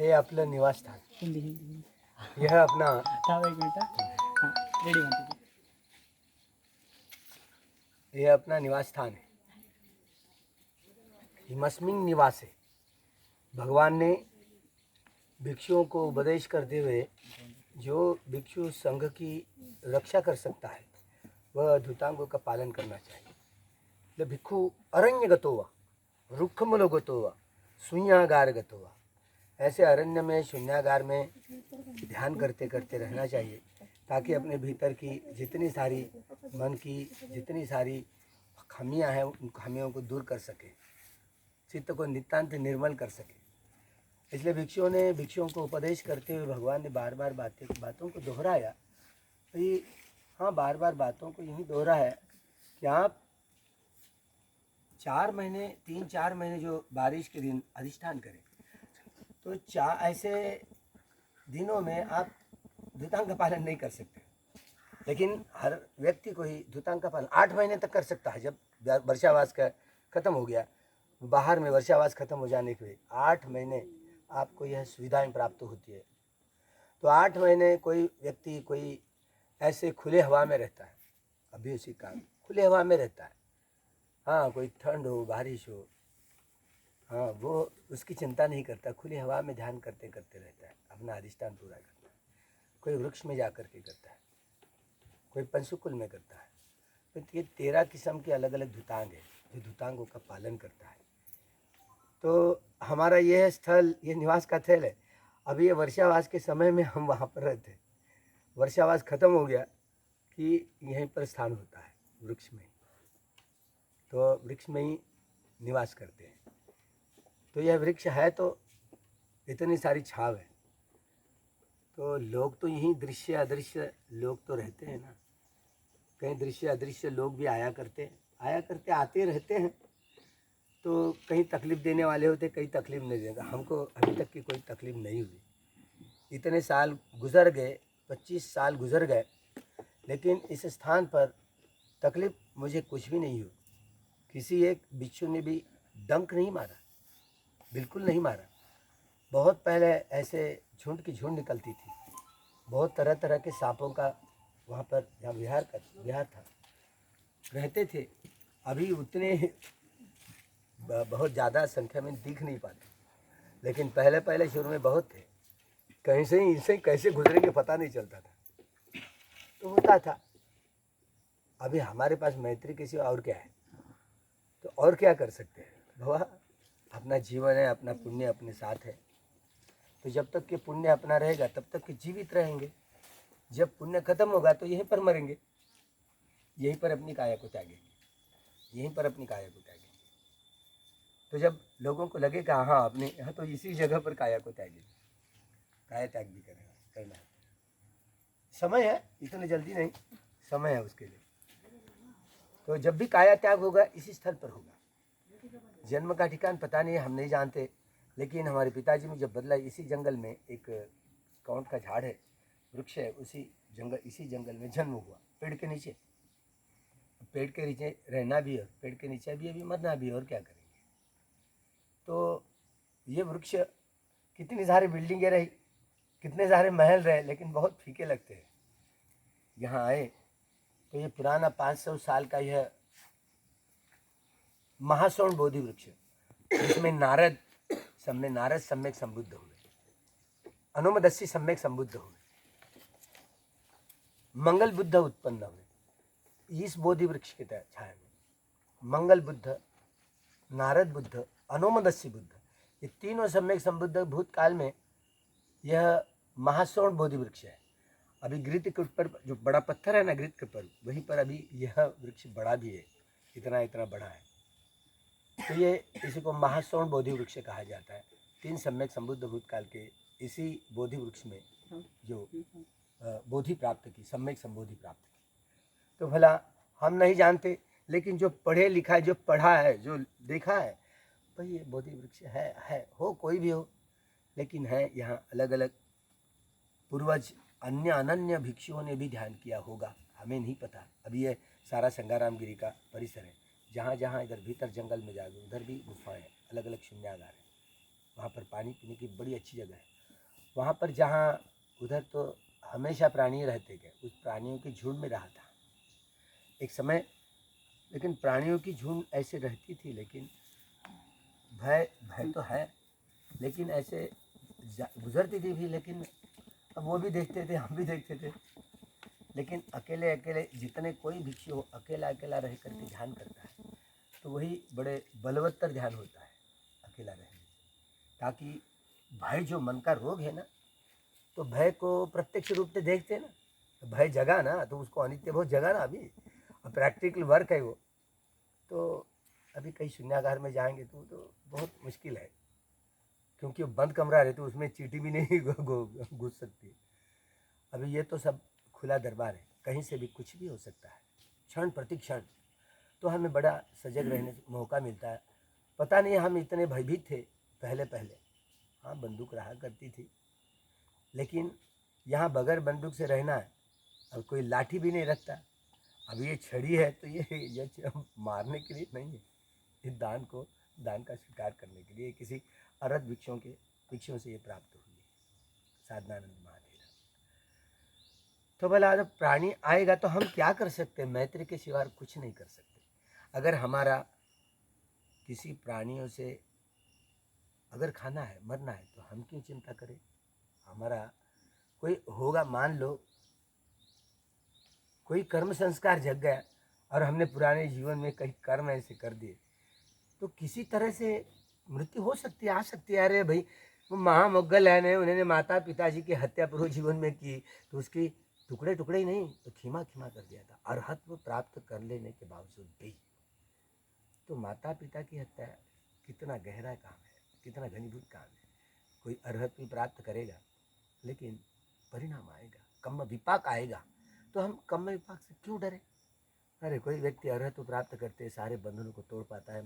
हे आपलं निवासस्थान, हिंदी हिंदी यह अपना थांब एक मिनिट हां रेडी म्हणते यह अपना निवास स्थान है, हिमस्मिन निवास है। भगवान ने भिक्षुओं को उपदेश करते हुए जो भिक्षु संघ की रक्षा कर सकता है वह धूतांगों का पालन करना चाहिए। भिक्षु अरण्य गतो वा रुक्खमूलो गतो वा शून्यागार गतो वा, ऐसे अरण्य में शून्यागार में ध्यान करते करते रहना चाहिए ताकि अपने भीतर की जितनी सारी मन की जितनी सारी खामियां हैं उन खामियों को दूर कर सके, चित्त को नितांत निर्मल कर सके। इसलिए भिक्षुओं को उपदेश करते हुए भगवान ने बार बार बातों को दोहराया। भाई हाँ, बार बार बातों को यही दोहराया कि आप 3-4 महीने जो बारिश के दिन अधिष्ठान करें, तो ऐसे दिनों में आप धूतांग का पालन नहीं कर सकते। लेकिन हर व्यक्ति को ही धूतांग का पालन 8 महीने तक कर सकता है। जब वर्षावास का खत्म हो गया, बाहर में वर्षावास खत्म हो जाने के 8 महीने आपको यह सुविधाएं प्राप्त होती है। तो 8 महीने कोई व्यक्ति कोई ऐसे खुले हवा में रहता है, अभी उसी का खुले हवा में रहता है। हाँ, कोई ठंड हो बारिश हो, हाँ वो उसकी चिंता नहीं करता, खुली हवा में ध्यान करते करते रहता है, अपना अधिष्ठान पूरा करता है। कोई वृक्ष में जा कर के करता है, कोई पंचुकुल में करता है। तो ये 13 किस्म के अलग अलग धूतांग है जो धूतांगों का पालन करता है। तो हमारा यह स्थल, ये निवास का स्थल है। अभी ये वर्षावास के समय में हम वहाँ पर रहते, वर्षावास खत्म हो गया कि यहीं पर स्थान होता है वृक्ष में, तो वृक्ष में ही निवास करते हैं। तो यह वृक्ष है तो इतनी सारी छाव है, तो लोग तो यहीं दृश्य अदृश्य लोग तो रहते हैं ना, कहीं दृश्य अदृश्य लोग भी आया करते आते रहते हैं। तो कहीं तकलीफ़ देने वाले होते, कहीं तकलीफ़ नहीं देगा। हमको अभी तक की कोई तकलीफ़ नहीं हुई। इतने साल गुजर गए, 25 साल गुजर गए, लेकिन इस स्थान पर तकलीफ़ मुझे कुछ भी नहीं हुई। किसी एक बिच्छू ने भी डंक नहीं मारा, बिल्कुल नहीं मारा। बहुत पहले ऐसे झुंड की झुंड निकलती थी, बहुत तरह तरह के सांपों का वहाँ पर जहाँ विहार था रहते थे। अभी उतने बहुत ज़्यादा संख्या में दिख नहीं पाते, लेकिन पहले शुरू में बहुत थे। कहीं से ही इनसे कैसे गुजरेंगे पता नहीं चलता था, तो होता था। अभी हमारे पास मैत्री किसी और क्या है, तो और क्या कर सकते हैं बाबा, अपना जीवन है, अपना पुण्य अपने साथ है। तो जब तक कि पुण्य अपना रहेगा तब तक कि जीवित रहेंगे। जब पुण्य खत्म होगा तो यहीं पर मरेंगे, यहीं पर अपनी काया को त्यागेंगे, यहीं पर अपनी काया को त्यागेंगे। तो जब लोगों को लगेगा हाँ अपने यहाँ तो इसी जगह पर काया को त्यागेंगे, काया त्याग भी करना है। समय है, इतनी जल्दी नहीं, समय है उसके लिए। तो जब भी काया त्याग होगा इसी स्थल पर होगा। जन्म का ठिकान पता नहीं, हम नहीं जानते, लेकिन हमारे पिताजी ने जब बदला इसी जंगल में, एक काउंट का झाड़ है, वृक्ष है, इसी जंगल में जन्म हुआ, पेड़ के नीचे। पेड़ के नीचे रहना भी है, पेड़ के नीचे भी अभी मरना भी है, और क्या करेंगे। तो ये वृक्ष, कितनी सारी बिल्डिंगें रही, कितने सारे महल रहे, लेकिन बहुत फीके लगते हैं। यहाँ आए तो ये पुराना 500 साल का यह महासौण बोधि वृक्ष, जिसमें नारद सम्यक संबुद्ध हुए, अनुमदस्सी सम्यक संबुद्ध हुए, मंगल बुद्ध उत्पन्न हुए। इस बोधि वृक्ष के छाया में मंगल बुद्ध, नारद बुद्ध, अनुमदस्सी बुद्ध, ये तीनों सम्यक संबुद्ध भूतकाल में यह महासौण बोधि वृक्ष है। अभी गृतकुट पर जो बड़ा पत्थर है ना, गृतकुट पर, वहीं पर अभी यह वृक्ष बड़ा भी है, इतना बड़ा है। तो ये इसी को महासौण बोधि वृक्ष कहा जाता है। 3 सम्यक संबुद्ध भूतकाल के इसी बोधि वृक्ष में जो बोधि प्राप्त की, सम्यक संबोधि प्राप्त की। तो भला हम नहीं जानते, लेकिन जो पढ़े लिखा है, जो पढ़ा है, जो देखा है, भाई ये बोधि वृक्ष है हो कोई भी हो, लेकिन है यहाँ अलग अलग पूर्वज अन्य अनन्य भिक्षुओं ने भी ध्यान किया होगा, हमें नहीं पता। अभी ये सारा संगाराम गिरी का परिसर है, जहाँ जहाँ इधर भीतर जंगल में जाओगे उधर भी गुफाएं, अलग अलग शून्यागार है, वहाँ पर पानी पीने की बड़ी अच्छी जगह है। वहाँ पर जहाँ उधर तो हमेशा प्राणी रहते गए, उस प्राणियों के झुंड में रहा था एक समय। लेकिन प्राणियों की झुंड ऐसे रहती थी, लेकिन भय भय तो है, लेकिन ऐसे गुजरती थी भी, लेकिन अब वो भी देखते थे, हम भी देखते थे। लेकिन अकेले अकेले जितने कोई भिक्षु हो, अकेला अकेला रह करके ध्यान करता है तो वही बड़े बलवत्तर ध्यान होता है अकेला रहने से। ताकि भय जो मन का रोग है ना, तो भय को प्रत्यक्ष रूप से देखते हैं ना, तो भय जगा ना, तो उसको अनित्य बहुत जगा ना अभी, और प्रैक्टिकल वर्क है वो। तो अभी कहीं शून्यागार में जाएंगे तो बहुत मुश्किल है, क्योंकि वो बंद कमरा है, तो उसमें चींटी भी नहीं घुस सकती। अभी ये तो सब खुला दरबार है, कहीं से भी कुछ भी हो सकता है, क्षण प्रति क्षण। तो हमें बड़ा सजग रहने का मौका मिलता है। पता नहीं हम इतने भयभीत थे पहले पहले। हाँ, बंदूक रहा करती थी, लेकिन यहाँ बगैर बंदूक से रहना है। अब कोई लाठी भी नहीं रखता। अब ये छड़ी है तो ये मारने के लिए नहीं है, इस दान का स्वीकार करने के लिए किसी अरहत भिक्षुओं से ये प्राप्त हुई है, साधनानंद महादेव। तो भला जब प्राणी आएगा तो हम क्या कर सकते हैं? मैत्री के सिवा कुछ नहीं कर सकते। अगर हमारा किसी प्राणियों से अगर खाना है, मरना है, तो हम क्यों चिंता करें? हमारा कोई होगा, मान लो कोई कर्म संस्कार जग गया और हमने पुराने जीवन में कई कर्म ऐसे कर दिए, तो किसी तरह से मृत्यु हो सकती है, आ सकती है। अरे भाई, वो महामुगल है ने, उन्होंने माता पिताजी की हत्या पूर्व जीवन में की, तो उसकी टुकड़े टुकड़े ही नहीं तो खीमा खीमा कर दिया था, अरहत्व प्राप्त कर लेने के बावजूद भी। तो माता पिता की हत्या कितना गहरा काम है, कितना घनीभूत काम है। कोई अरहत्व प्राप्त करेगा, लेकिन परिणाम आएगा, कम्म विपाक आएगा। तो हम कम्म विपाक से क्यों डरे? अरे कोई व्यक्ति अरहत्व प्राप्त करते सारे बंधनों को तोड़ पाता है,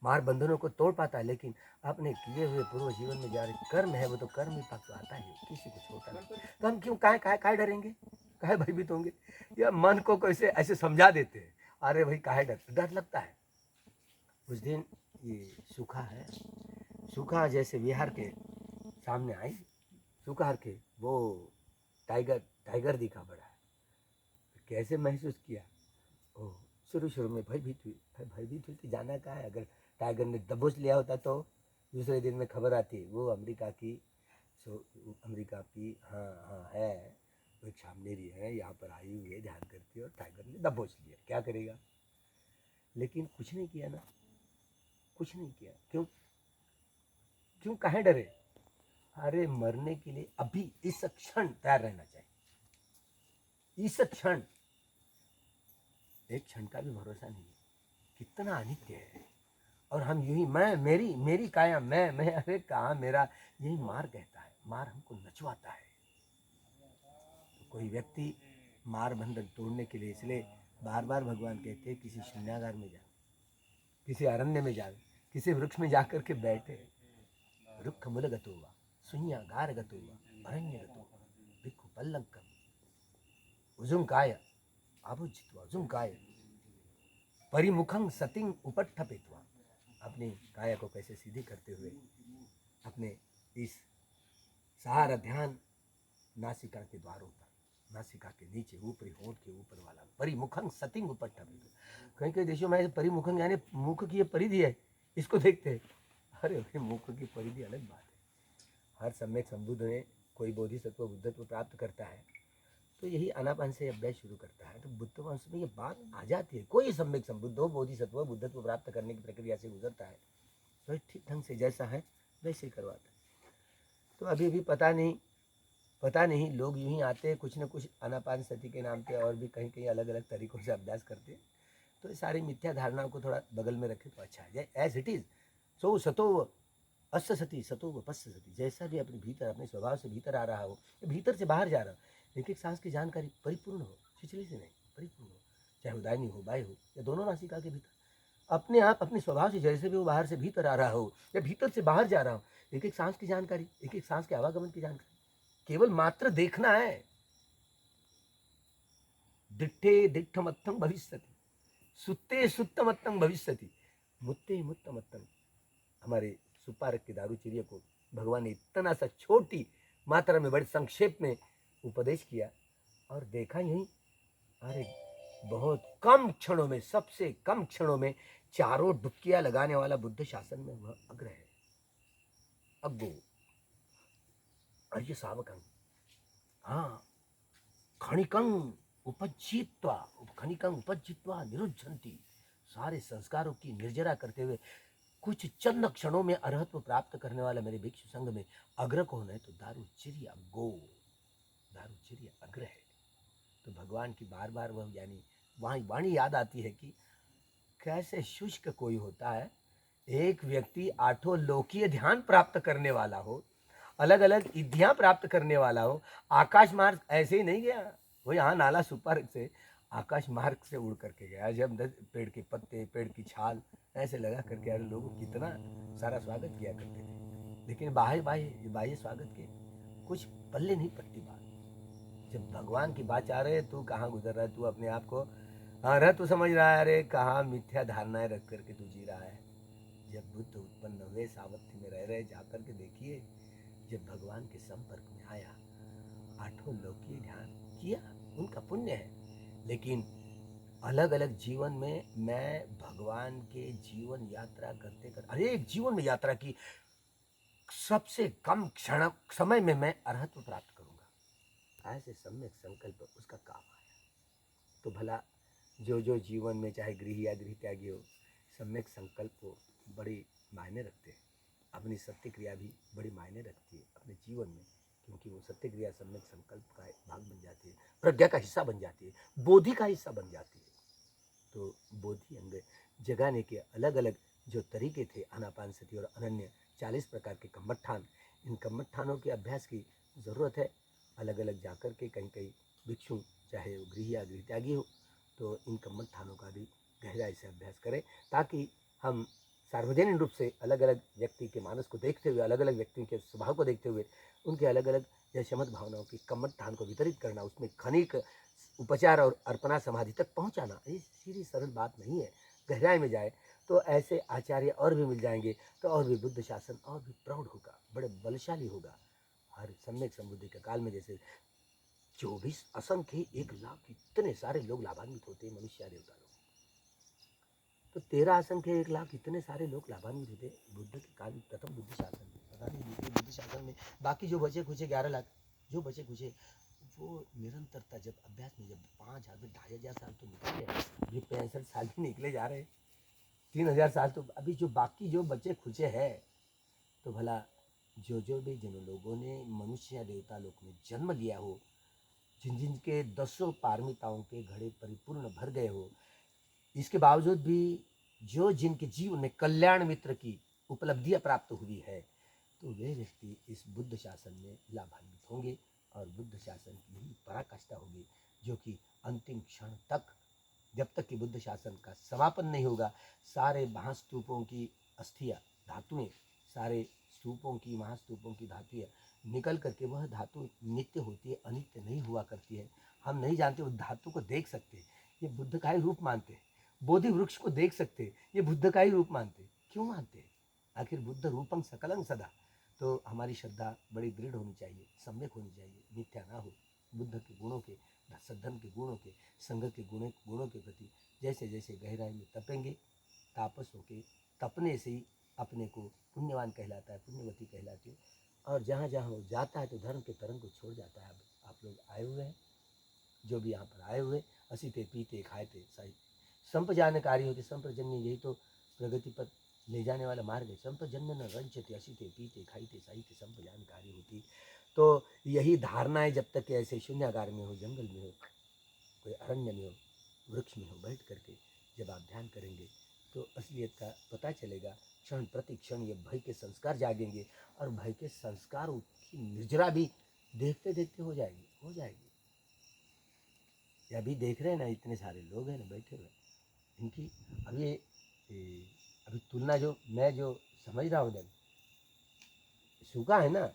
मार बंधनों को तोड़ पाता है, लेकिन अपने किए हुए पूर्व जीवन में जा रहे कर्म है, वो तो कर्म विपाक तो आता ही, किसी को छोड़ता नहीं। तो हम क्यों काहे डरेंगे, काहे भयभीत होंगे? या मन को कैसे ऐसे समझा देते हैं, अरे भाई काहे डर लगता है। उस दिन ये सूखा जैसे विहार के सामने आई, सूखा के वो टाइगर दिखा बड़ा है। कैसे महसूस किया? ओह, शुरू में भयभीत हुई थी, जाना कहाँ है। अगर टाइगर ने दबोच लिया होता तो दूसरे दिन में खबर आती वो अमेरिका की हाँ है, वो एक सामनेरी है, यहाँ पर आई हुई है, ध्यान करती है, और टाइगर ने दबोच लिया। क्या करेगा? लेकिन कुछ नहीं किया ना, कुछ नहीं किया। क्यों काहे डरे? अरे मरने के लिए अभी इस क्षण तैयार रहना चाहिए। इस क्षण, एक क्षण का भी भरोसा नहीं है, कितना अनित्य है। और हम यूं ही मेरी काया मैं, अरे कहाँ मेरा, यही मार कहता है, मार हमको नचवाता है। तो कोई व्यक्ति मार बंधन तोड़ने के लिए, इसलिए बार बार भगवान कहते हैं किसी शून्यागार में जाए, किसी अरण्य में जाए, किसी वृक्ष में जाकर के बैठे। रुक्ख मूल गतो वा शून्यागार गतो वा अरण्य गतो भिक्खु पल्लंकम उजुंकाय आभुजित्वा उजुंकाय परिमुखं सतिं उपट्ठपित्वा। अपनी काया को कैसे सीधी करते हुए अपने इस सहारा ध्यान नासिका के द्वारों पर, नासिका के नीचे, ऊपरी होंठ के ऊपर वाला परिमुखं सतिं उपट्ठपित्वा। कहीं कहीं देशों में परिमुखं यानी मुख की ये परिधि है, इसको देखते हैं। अरे भाई, मुख की परिधि अलग बात है। हर सम्यक संबुद्ध में कोई बोधिसत्व बुद्धत्व प्राप्त करता है तो यही अनापान से अभ्यास शुरू करता है, तो बुद्ध वंश में ये बात आ जाती है। कोई सम्यक संबुद्ध हो, बोधिसत्व बुद्धत्व प्राप्त करने की प्रक्रिया से गुजरता है, तो ठीक ढंग से जैसा है वैसे ही करवाता है। तो अभी पता नहीं लोग यूं ही आते हैं, कुछ न कुछ आनापान सती के नाम पे और भी कहीं कहीं अलग अलग तरीकों से अभ्यास करते हैं। तो ये सारी मिथ्या धारणाओं को थोड़ा बगल में रखें तो अच्छा है। एज इट इज सो सतो अस्य सती सतो पश्य सती। जैसा भी अपने भीतर, अपने स्वभाव से भीतर आ रहा हो, भीतर से बाहर जा रहा हो, एक एक सांस की जानकारी परिपूर्ण हो, छिछली से नहीं, परिपूर्ण हो, चाहे उदायनी हो, बाह्य हो, या दोनों नासिका के भीतर अपने आप अपने स्वभाव से जैसे भी वो बाहर से भीतर आ रहा हो या भीतर से बाहर जा रहा हो, एक एक सांस की जानकारी, एक एक सांस के आवागमन की जानकारी, केवल मात्र देखना है। दिट्ठे दिट्ठमत्थं भविष्यति, सुत्ते सुत्तमत्थं भविष्यति, मुत्ते मुत्तमत्थं। हमारे सुपारक के दारू चिड़िया को भगवान ने इतना सा छोटी मात्रा में बड़े संक्षेप में उपदेश किया और देखा यही, अरे बहुत कम क्षणों में, सबसे कम क्षणों में चारों डुबकियां लगाने वाला बुद्ध शासन में वह अग्र है, अग्गो अर्य शावकं, हाँ, खनिकं उपजित्वा निरुद्धन्ति, सारे संस्कारों की निर्जरा करते हुए कुछ चंद क्षणों में अरहत्व प्राप्त करने वाला मेरे भिक्षु संघ में अग्र कौन है? तो दारुचिर्य अग्र है। तो भगवान की बार बार वह यानी वहाँ वाणी याद आती है कि कैसे शुष्क कोई होता है, एक व्यक्ति आठों लोकीय ध्यान प्राप्त करने वाला हो, अलग अलग विद्या प्राप्त करने वाला हो, आकाश मार्ग ऐसे ही नहीं गया, वो यहाँ नाला सुपर से आकाश मार्ग से उड़ करके गया। जब पेड़ के पत्ते, पेड़ की छाल ऐसे लगा करके यार लोग कितना सारा स्वागत किया करते थे, लेकिन बाह्य स्वागत के कुछ पल्ले नहीं पड़ती बात। जब भगवान की बात आ रही है, तू कहाँ गुजर रहा है, तू अपने आप को अरे तू समझ रहा है, अरे कहाँ मिथ्या धारणाएं रख करके तू जी रहा है। जब बुद्ध उत्पन्न हुए, सावत्य में रह रहे, जाकर के देखिए, जब भगवान के संपर्क में आया, आठों लौकिक ध्यान किया, उनका पुण्य है। लेकिन अलग अलग जीवन में मैं भगवान के जीवन यात्रा करते कर अरे एक जीवन में यात्रा की, सबसे कम क्षण समय में मैं अरहत्व प्राप्त करूंगा, ऐसे सम्यक संकल्प उसका काम आया। तो भला जो जो जीवन में चाहे गृह या गृह त्यागी हो, सम्यक संकल्प हो बड़ी मायने रखते हैं। अपनी सत्य क्रिया भी बड़ी मायने रखती है अपने जीवन में, क्योंकि वो सत्य क्रिया सम्यक संकल्प का भाग बन जाती है, प्रज्ञा का हिस्सा बन जाती है, बोधि का हिस्सा बन जाती है। तो बोधि अंग जगाने के अलग अलग जो तरीके थे, आनापान सती और अनन्य 40 प्रकार के कम्मठान, इन कम्मठानों के अभ्यास की ज़रूरत है। अलग अलग जाकर के कहीं कहीं भिक्षु, चाहे वो गृह या गृह त्यागी हो, तो इन कम्मठानों का भी गहराई से अभ्यास करें, ताकि हम सार्वजनिक रूप से अलग अलग व्यक्ति के मानस को देखते हुए, अलग अलग व्यक्तियों के स्वभाव को देखते हुए, उनके अलग अलग या शमत भावनाओं की कम्मठान को वितरित करना, उसमें खनिक उपचार और अर्पणा समाधि तक पहुंचाना, ये सीधी सरल बात नहीं है। गहराई में जाए तो ऐसे आचार्य और भी मिल जाएंगे, तो और भी बुद्ध शासन और भी प्रौढ़ होगा, बड़े बलशाली होगा। हर सम्यक समृद्धि के काल में जैसे 24 असंख्य 1 लाख इतने सारे लोग लाभान्वित होते हैं, मनुष्य देवता लोग, तो 13 असंख्य 1 लाख इतने सारे लोग लाभान्वित होते बुद्ध के काल में, प्रथम बुद्ध शासन में। पता नहीं दूसरे बुद्ध शासन में बाकी जो बचे खुचे 11 लाख जो बचे खुचे, वो निरंतरता जब अभ्यास में, जब 5,000 में 2,500 साल तो निकल गए, ये 65 साल भी निकले जा रहे, 3,000 साल तो अभी जो बाकी जो बचे खुचे हैं। तो भला जो भी जिन लोगों ने मनुष्य देवता लोक में जन्म लिया हो, जिन जिन के 10 पारमिताओं के घड़े परिपूर्ण भर गए हो, इसके बावजूद भी जो जिनके जीवन में कल्याण मित्र की उपलब्धियां प्राप्त हुई है, तो वे व्यक्ति इस बुद्ध शासन में लाभान्वित होंगे और बुद्ध शासन की यही पराकाष्ठा होगी, जो कि अंतिम क्षण तक, जब तक कि बुद्ध शासन का समापन नहीं होगा, सारे महास्तूपों की अस्थियां, धातुएं, सारे स्तूपों की, महास्तूपों की धातुएं निकल करके, वह धातु नित्य होती है, अनित्य नहीं हुआ करती है। हम नहीं जानते, उस धातु को देख सकते, ये बुद्ध का ही रूप मानते हैं। बोधि वृक्ष को देख सकते, ये बुद्ध का ही रूप मानते। क्यों मानते? आखिर बुद्ध रूपं सकलं सदा। तो हमारी श्रद्धा बड़ी दृढ़ होनी चाहिए, सम्यक होनी चाहिए, मिथ्या ना हो। बुद्ध के गुणों के, सद्धर्म के गुणों के, संघ के गुणों के प्रति जैसे जैसे गहराई में तपेंगे, तापस होके तपने से ही अपने को पुण्यवान कहलाता है, पुण्यवती कहलाती है। और जहाँ जहाँ वो जाता है तो धर्म के तरंग को छोड़ जाता है। आप लोग आए हुए हैं, जो भी यहाँ पर आए हुए, हसीते पीते खाते सही संपजानकारी होते, संप्रजन्य यही तो प्रगति पर ले जाने वाला मार्ग है। संप्रजन्य न रंचते, हसीते पीते खाते साहित्य संपजानकारी होती। तो यही धारणाएं जब तक ऐसे शून्यागार में हो, जंगल में हो, कोई अरण्य में हो, वृक्ष में हो, बैठ करके जब आप ध्यान करेंगे तो असलियत का पता चलेगा। क्षण प्रति क्षण ये भय के संस्कार जागेंगे, और भय के संस्कारों की निर्जरा भी देखते देखते हो जाएगी। अभी देख रहे हैं ना, इतने सारे लोग हैं ना बैठे हुए, इनकी अभी तुलना जो मैं जो समझ रहा हूँ, सूखा है ना,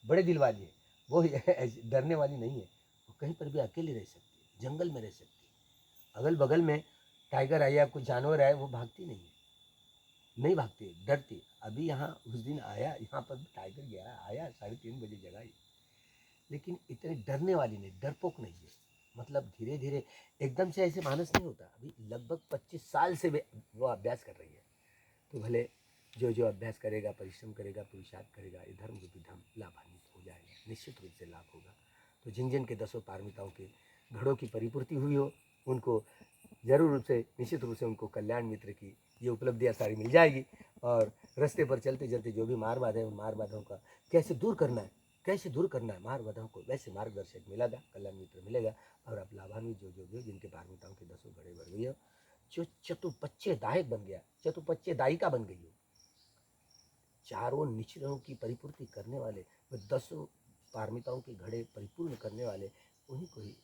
बड़े दिल वाली है, वो डरने वाली नहीं है। वो कहीं पर भी अकेले रह सकती है, जंगल में रह सकती है। अगल बगल में टाइगर है या कुछ जानवर है, वो भागती नहीं है। नहीं भागते, डरते। अभी यहाँ उस दिन आया, यहाँ पर टाइगर गया आया 3:30 बजे जगह, लेकिन इतने डरने वाली नहीं, डरपोक नहीं है। मतलब धीरे धीरे एकदम से ऐसे मानस नहीं होता। अभी लगभग 25 साल से वो अभ्यास कर रही है। तो भले जो जो अभ्यास करेगा, परिश्रम करेगा, पुरुषार्थ करेगा, ये धर्म रूपी धर्म लाभान्वित हो जाएगा, निश्चित रूप से लाभ होगा। तो जिन जिन के 10 पारमिताओं के घड़ों की परिपूर्ति हुई हो, उनको जरूर रूप से, निश्चित रूप से उनको कल्याण मित्र की ये उपलब्धियाँ सारी मिल जाएगी। और रास्ते पर चलते चलते जो भी मार बाधा है, उन मार बाधाओं का कैसे दूर करना है, कैसे दूर करना है मार बाधाओं को, वैसे मार्गदर्शक मिलेगा, कल्याण मित्र मिलेगा। और अब लाभान्वित जो जो भी हो, जिनके पारमिताओं के 10 घड़े भर गई हो, जो चतुपच्चे दायक बन गया, चतुपच्चे दायिका बन गई हो, चारों निचलों की परिपूर्ति करने वाले, वो 10 पारमिताओं के घड़े परिपूर्ण करने वाले, उन्हीं को ही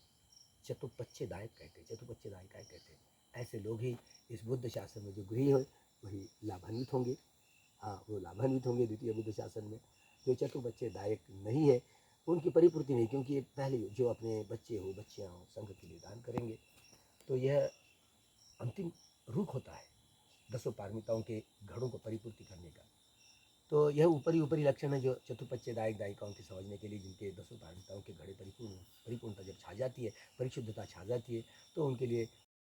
चतुपच्चे दायक कहते, चतुपच्चे दायिकाएँ कहते हैं। ऐसे लोग ही इस बुद्ध शासन में जो गृही हो, वही लाभान्वित होंगे। हाँ, वो लाभान्वित होंगे द्वितीय बुद्ध शासन में। जो चतुपच्चे दायक नहीं है, उनकी परिपूर्ति नहीं, क्योंकि ये पहले जो अपने बच्चे हो, बच्चियाँ हो, संघ के लिए दान करेंगे। तो यह अंतिम रूप होता है 10 पारमिताओं के घड़ों को परिपूर्ति करने का। तो यह ऊपरी ऊपरी लक्षण है जो चतुपच्चे दायक दायिकाओं के समझने के लिए, जिनके 10 पारमिताओं के घड़े परिपूर्णता जब छा जाती है, परिशुद्धता छा जाती है, तो उनके लिए